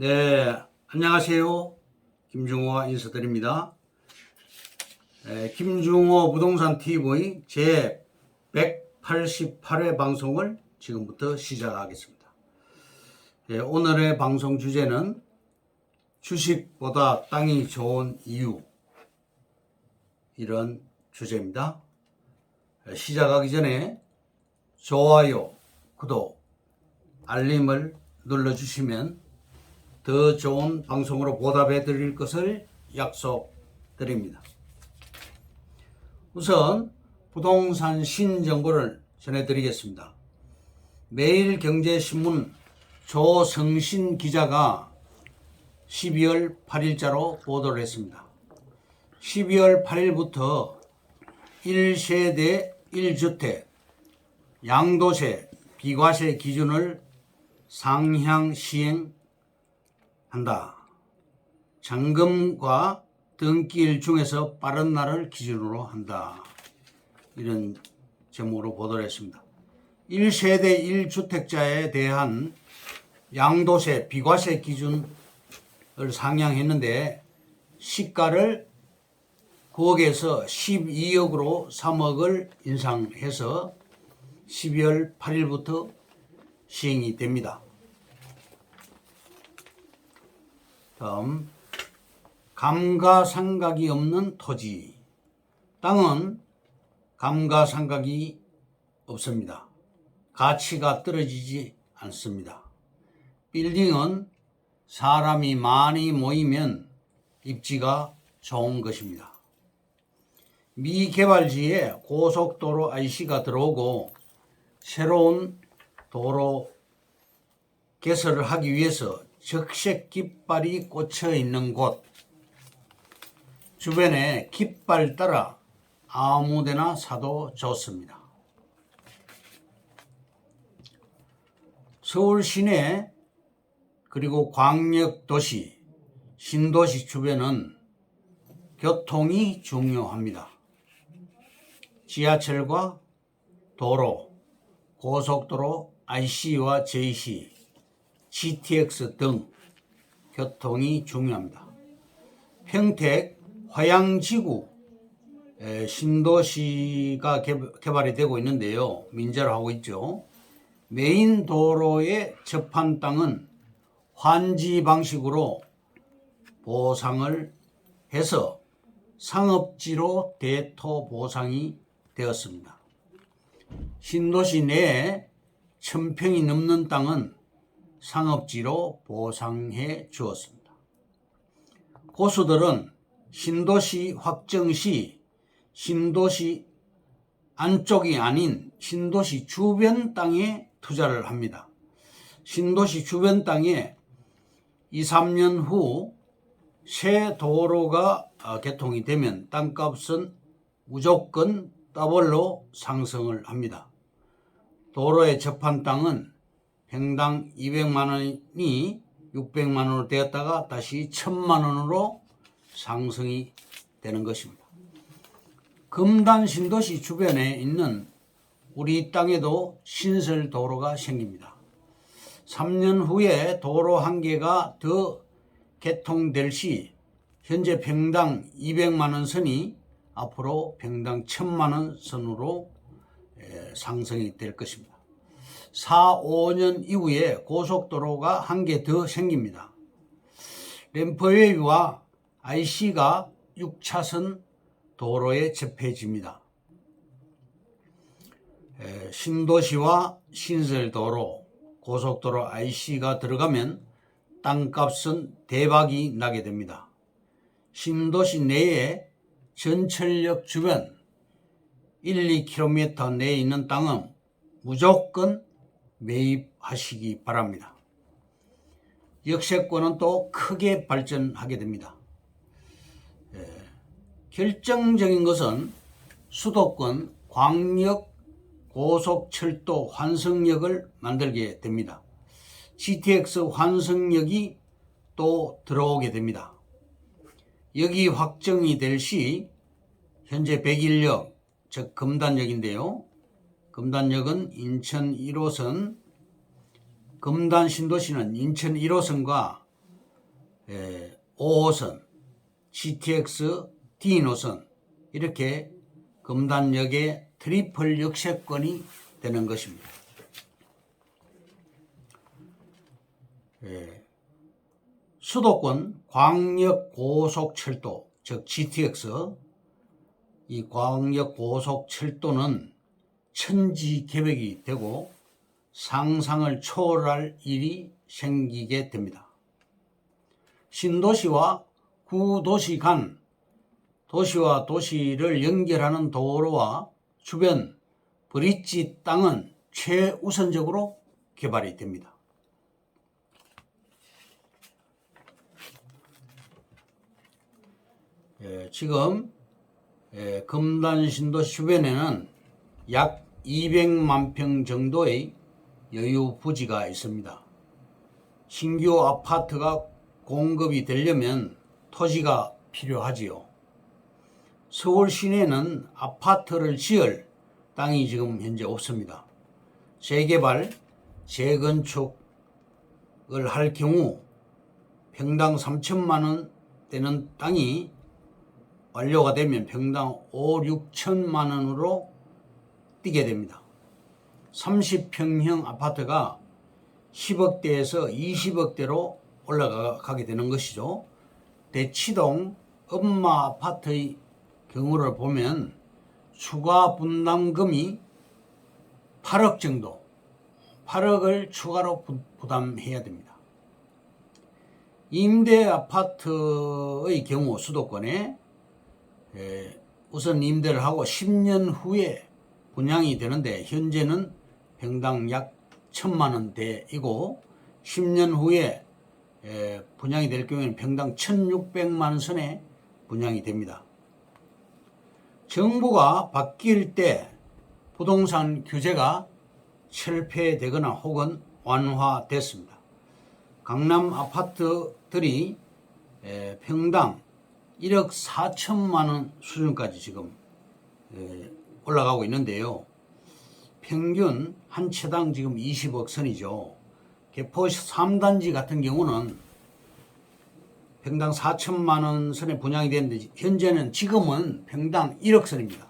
네, 안녕하세요. 김중호가 인사드립니다. 김중호 부동산 TV 제 188회 방송을 지금부터 시작하겠습니다. 오늘의 방송 주제는 주식보다 땅이 좋은 이유, 이런 주제입니다. 시작하기 전에 좋아요, 구독, 알림을 눌러주시면 더 좋은 방송으로 보답해 드릴 것을 약속드립니다. 우선 부동산 신정보를 전해드리겠습니다. 매일경제신문 조성신 기자가 12월 8일자로 보도를 했습니다. 12월 8일부터 1세대 1주택 양도세, 비과세 기준을 상향 시행한다. 잔금과 등기일 중에서 빠른 날을 기준으로 한다. 이런 제목으로 보도를 했습니다. 1세대 1주택자에 대한 양도세, 비과세 기준을 상향했는데 시가를 9억에서 12억으로 3억을 인상해서 12월 8일부터 시행이 됩니다. 다음, 감가상각이 없는 토지. 땅은 감가상각이 없습니다. 가치가 떨어지지 않습니다. 빌딩은 사람이 많이 모이면 입지가 좋은 것입니다. 미개발지에 고속도로 IC가 들어오고 새로운 도로 개설을 하기 위해서 적색 깃발이 꽂혀 있는 곳, 주변에 깃발 따라 아무데나 사도 좋습니다. 서울 시내 그리고 광역도시, 신도시 주변은 교통이 중요합니다. 지하철과 도로, 고속도로, IC와 JC, GTX 등 교통이 중요합니다. 평택 화양지구 신도시가 개발이 되고 있는데요. 민자로 하고 있죠. 메인 도로에 접한 땅은 환지 방식으로 보상을 해서 상업지로 대토 보상이 되었습니다. 신도시 내에 1000평이 넘는 땅은 상업지로 보상해 주었습니다. 고수들은 신도시 확정 시 신도시 안쪽이 아닌 신도시 주변 땅에 투자를 합니다. 신도시 주변 땅에 2, 3년 후 새 도로가 개통이 되면 땅값은 무조건 더블로 상승을 합니다. 도로에 접한 땅은 평당 200만 원이 600만 원으로 되었다가 다시 1000만 원으로 상승이 되는 것입니다. 금단 신도시 주변에 있는 우리 땅에도 신설 도로가 생깁니다. 3년 후에 도로 한 개가 더 개통될 시 현재 평당 200만 원 선이 앞으로 평당 1000만 원 선으로 상승이 될 것입니다. 4, 5년 이후에 고속도로가 한 개 더 생깁니다. 램프웨이와 IC가 6차선 도로에 접해집니다. 신도시와 신설도로, 고속도로 IC가 들어가면 땅값은 대박이 나게 됩니다. 신도시 내에 전철역 주변 1, 2km 내에 있는 땅은 무조건 매입하시기 바랍니다. 역세권은 또 크게 발전하게 됩니다. 결정적인 것은 수도권 광역 고속철도 환승역을 만들게 됩니다. GTX 환승역이 또 들어오게 됩니다. 여기 확정이 될 시 현재 백일역, 즉 금단역인데요. 금단역은 인천 1호선, 금단 신도시는 인천 1호선과 5호선, GTX D 노선 이렇게 금단역의 트리플 역세권이 되는 것입니다. 수도권 광역고속철도 즉 GTX 이 광역고속철도는 천지개벽이 되고 상상을 초월할 일이 생기게 됩니다. 신도시와 구도시 간 도시와 도시를 연결하는 도로와 주변 브릿지 땅은 최우선적으로 개발이 됩니다. 지금 금단 신도시 주변에는 약 200만 평 정도의 여유 부지가 있습니다. 신규 아파트가 공급이 되려면 토지가 필요하지요. 서울 시내는 아파트를 지을 땅이 지금 현재 없습니다. 재개발, 재건축을 할 경우 평당 3천만 원 되는 땅이 완료가 되면 평당 5, 6천만 원으로 뛰게 됩니다. 30평형 아파트가 10억대에서 20억대로 올라가게 되는 것이죠. 대치동 엄마 아파트의 경우를 보면 추가 분담금이 8억 정도, 8억을 추가로 부담해야 됩니다. 임대 아파트의 경우 수도권에 우선 임대를 하고 10년 후에 분양이 되는데 현재는 평당 약 1,000만 원대이고 10년 후에 분양이 될 경우에는 평당 1,600만 원 선에 분양이 됩니다. 정부가 바뀔 때 부동산 규제가 철폐되거나 혹은 완화됐습니다. 강남 아파트들이 평당 1억 4천만 원 수준까지 지금 올라가고 있는데요. 평균 한 채당 지금 20억 선이죠. 개포 3단지 같은 경우는 평당 4천만 원 선에 분양이 되는데 현재는 지금은 평당 1억 선입니다.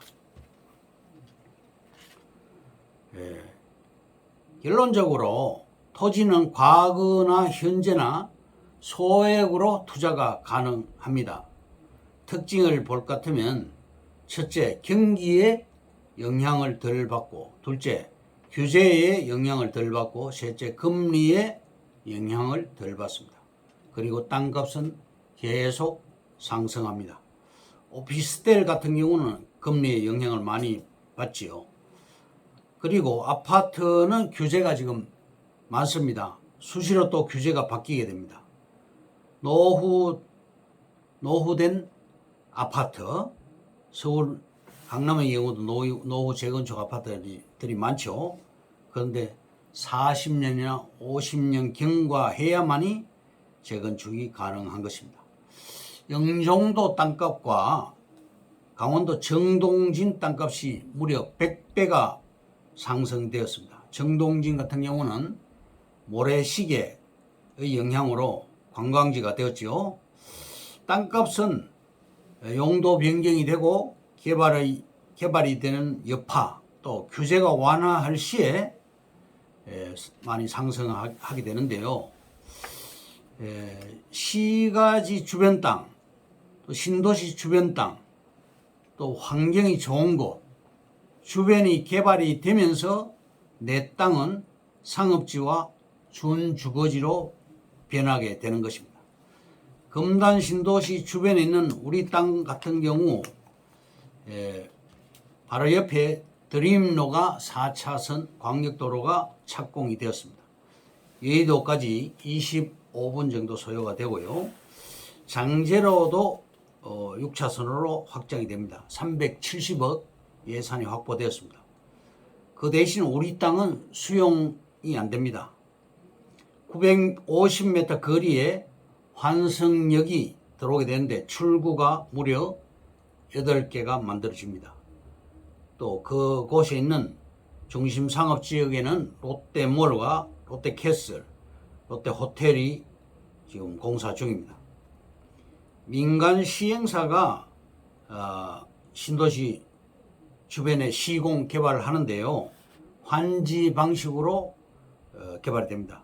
결론적으로 토지는 과거나 현재나 소액으로 투자가 가능합니다. 특징을 볼 것 같으면 첫째, 경기에 영향을 덜 받고, 둘째, 규제에 영향을 덜 받고, 셋째, 금리에 영향을 덜 받습니다. 그리고 땅값은 계속 상승합니다. 오피스텔 같은 경우는 금리의 영향을 많이 받지요. 그리고 아파트는 규제가 지금 많습니다. 수시로 또 규제가 바뀌게 됩니다. 노후된 아파트, 서울 강남의 경우도 노후 재건축 아파트들이 많죠. 그런데 40년이나 50년 경과해야만이 재건축이 가능한 것입니다. 영종도 땅값과 강원도 정동진 땅값이 무려 100배가 상승되었습니다. 정동진 같은 경우는 모래시계의 영향으로 관광지가 되었지요. 땅값은 용도 변경이 되고 개발이 되는 여파 또 규제가 완화할 시에 많이 상승하게 되는데요. 시가지 주변 땅, 또 신도시 주변 땅, 또 환경이 좋은 곳, 주변이 개발이 되면서 내 땅은 상업지와 준주거지로 변하게 되는 것입니다. 금단 신도시 주변에 있는 우리 땅 같은 경우 바로 옆에 드림로가 4차선 광역도로가 착공이 되었습니다. 여의도까지 25분 정도 소요가 되고요. 장제로도 6차선으로 확장이 됩니다. 370억 예산이 확보되었습니다. 그 대신 우리 땅은 수용이 안 됩니다. 950m 거리에 환승역이 들어오게 되는데 출구가 무려 8개가 만들어집니다. 또 그곳에 있는 중심 상업지역에는 롯데몰과 롯데캐슬, 롯데호텔이 지금 공사 중입니다. 민간 시행사가 신도시 주변에 시공 개발을 하는데요. 환지 방식으로 개발이 됩니다.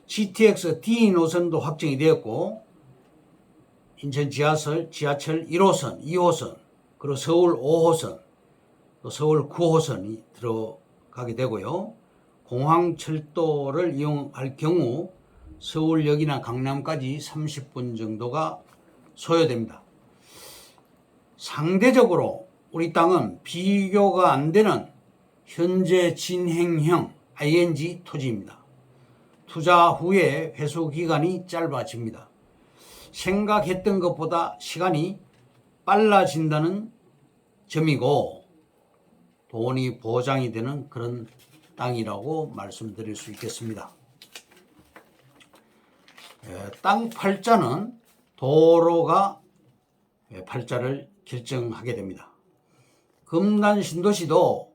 GTX D 노선도 확정이 되었고 인천 지하철 1호선, 2호선, 그리고 서울 5호선, 또 서울 9호선이 들어가게 되고요. 공항철도를 이용할 경우 서울역이나 강남까지 30분 정도가 소요됩니다. 상대적으로 우리 땅은 비교가 안 되는 현재 진행형 ING 토지입니다. 투자 후에 회수 기간이 짧아집니다. 생각했던 것보다 시간이 빨라진다는 점이고 돈이 보장이 되는 그런 땅이라고 말씀드릴 수 있겠습니다. 땅 팔자는 도로가 팔자를 결정하게 됩니다. 금단 신도시도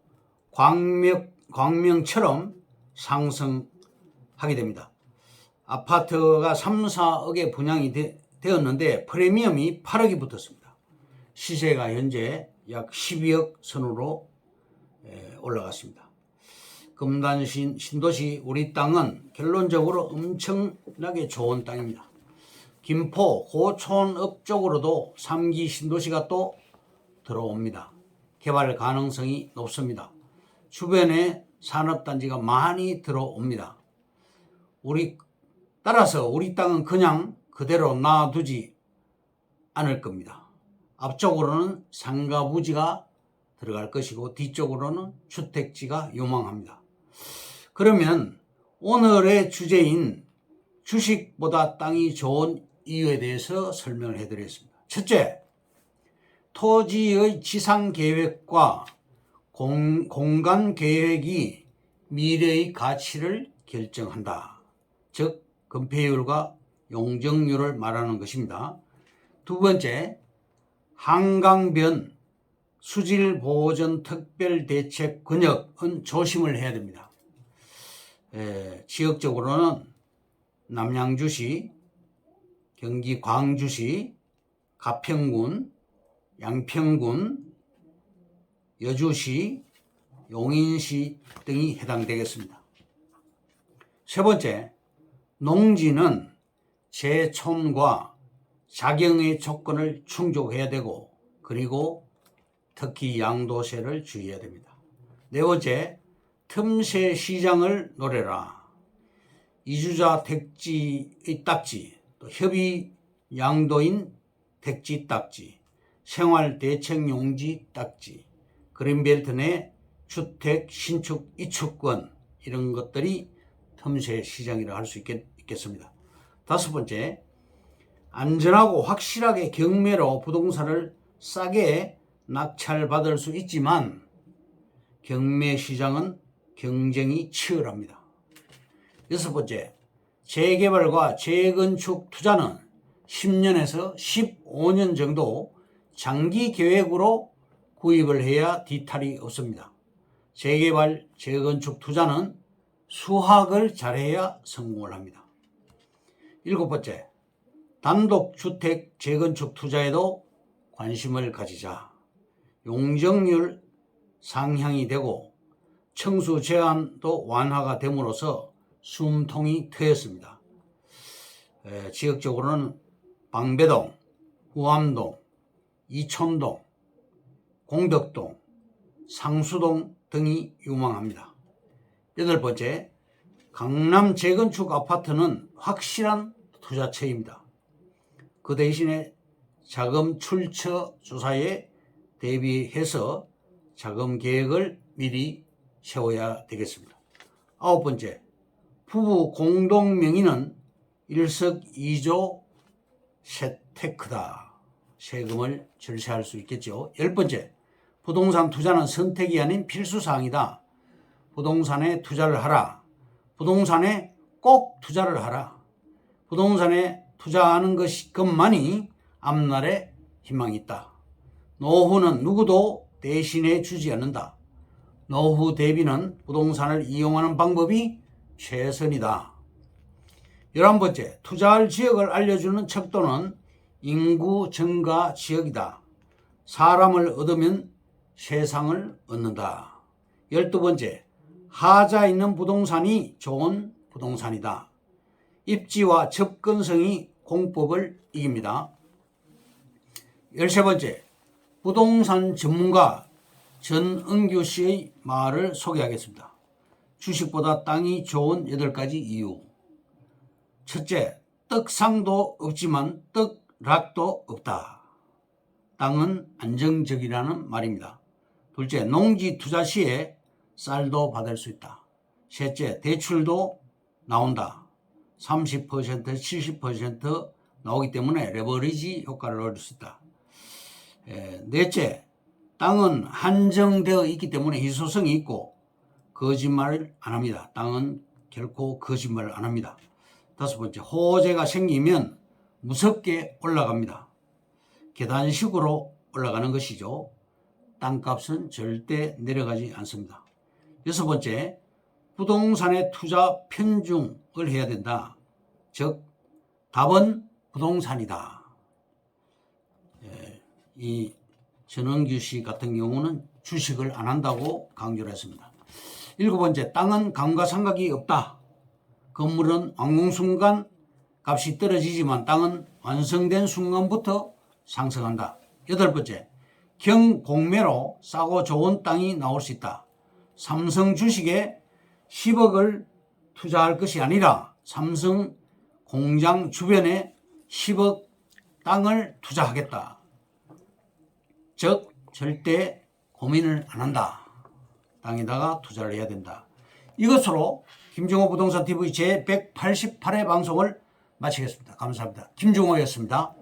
광명처럼 상승하게 됩니다. 아파트가 3, 4억에 분양이 되었는데 프리미엄이 8억이 붙었습니다. 시세가 현재 약 12억 선으로 올라갔습니다. 금단 신도시 우리 땅은 결론적으로 엄청나게 좋은 땅입니다. 김포 고촌읍 쪽으로도 3기 신도시가 또 들어옵니다. 개발 가능성이 높습니다. 주변에 산업단지가 많이 들어옵니다. 따라서 우리 땅은 그냥 그대로 놔두지 않을 겁니다. 앞쪽으로는 상가부지가 들어갈 것이고 뒤쪽으로는 주택지가 요망합니다. 그러면 오늘의 주제인 주식보다 땅이 좋은 이유에 대해서 설명을 해드리겠습니다. 첫째, 토지의 지상계획과 공간계획이 미래의 가치를 결정한다. 즉 건폐율과 용적률을 말하는 것입니다. 두 번째, 한강변 수질보전 특별대책 권역은 조심을 해야 됩니다. 지역적으로는 남양주시, 경기 광주시, 가평군, 양평군, 여주시, 용인시 등이 해당되겠습니다. 세 번째, 농지는 제촌과 작용의 조건을 충족해야 되고 그리고 특히 양도세를 주의해야 됩니다. 네 번째, 틈새 시장을 노려라. 이주자 택지의 딱지, 또 협의 양도인 택지 딱지, 생활 대책 용지 딱지, 그린벨트 내 주택 신축 이축권 이런 것들이 틈새 시장이라 할 수 있겠습니다. 다섯 번째, 안전하고 확실하게 경매로 부동산을 싸게 낙찰받을 수 있지만 경매 시장은 경쟁이 치열합니다. 여섯 번째, 재개발과 재건축 투자는 10년에서 15년 정도 장기 계획으로 구입을 해야 뒤탈이 없습니다. 재개발, 재건축 투자는 수학을 잘해야 성공을 합니다. 일곱 번째, 단독주택 재건축 투자에도 관심을 가지자. 용적률 상향이 되고 청수 제한도 완화가 됨으로써 숨통이 트였습니다. 지역적으로는 방배동, 후암동, 이촌동, 공덕동, 상수동 등이 유망합니다. 여덟 번째, 강남 재건축 아파트는 확실한 투자처입니다. 그 대신에 자금 출처 조사에 대비해서 자금 계획을 미리 세워야 되겠습니다. 아홉 번째, 부부 공동 명의는 일석이조 세테크다. 세금을 절세할 수 있겠죠. 열 번째, 부동산 투자는 선택이 아닌 필수사항이다. 부동산에 투자를 하라. 부동산에 꼭 투자를 하라. 부동산에 투자하는 것만이 앞날에 희망이 있다. 노후는 누구도 대신해 주지 않는다. 노후 대비는 부동산을 이용하는 방법이 최선이다. 11번째, 투자할 지역을 알려주는 척도는 인구 증가 지역이다. 사람을 얻으면 세상을 얻는다. 12번째, 하자 있는 부동산이 좋은 부동산이다. 입지와 접근성이 공법을 이깁니다. 13번째, 부동산 전문가 전은규 씨의 말을 소개하겠습니다. 주식보다 땅이 좋은 8가지 이유. 첫째, 떡상도 없지만 떡락도 없다. 땅은 안정적이라는 말입니다. 둘째, 농지 투자 시에 쌀도 받을 수 있다. 셋째, 대출도 나온다. 30%, 70% 나오기 때문에 레버리지 효과를 얻을 수 있다. 넷째, 땅은 한정되어 있기 때문에 희소성이 있고 거짓말을 안 합니다. 땅은 결코 거짓말을 안 합니다. 다섯 번째, 호재가 생기면 무섭게 올라갑니다. 계단식으로 올라가는 것이죠. 땅값은 절대 내려가지 않습니다. 여섯 번째, 부동산에 투자 편중을 해야 된다. 즉, 답은 부동산이다. 이 전은규 씨 같은 경우는 주식을 안 한다고 강조를 했습니다. 일곱 번째, 땅은 감가상각이 없다. 건물은 완공 순간 값이 떨어지지만 땅은 완성된 순간부터 상승한다. 여덟 번째, 경공매로 싸고 좋은 땅이 나올 수 있다. 삼성 주식에 10억을 투자할 것이 아니라 삼성 공장 주변에 10억 땅을 투자하겠다. 즉 절대 고민을 안 한다. 땅에다가 투자를 해야 된다. 이것으로 김종호 부동산 TV 제188회 방송을 마치겠습니다. 감사합니다. 김종호였습니다.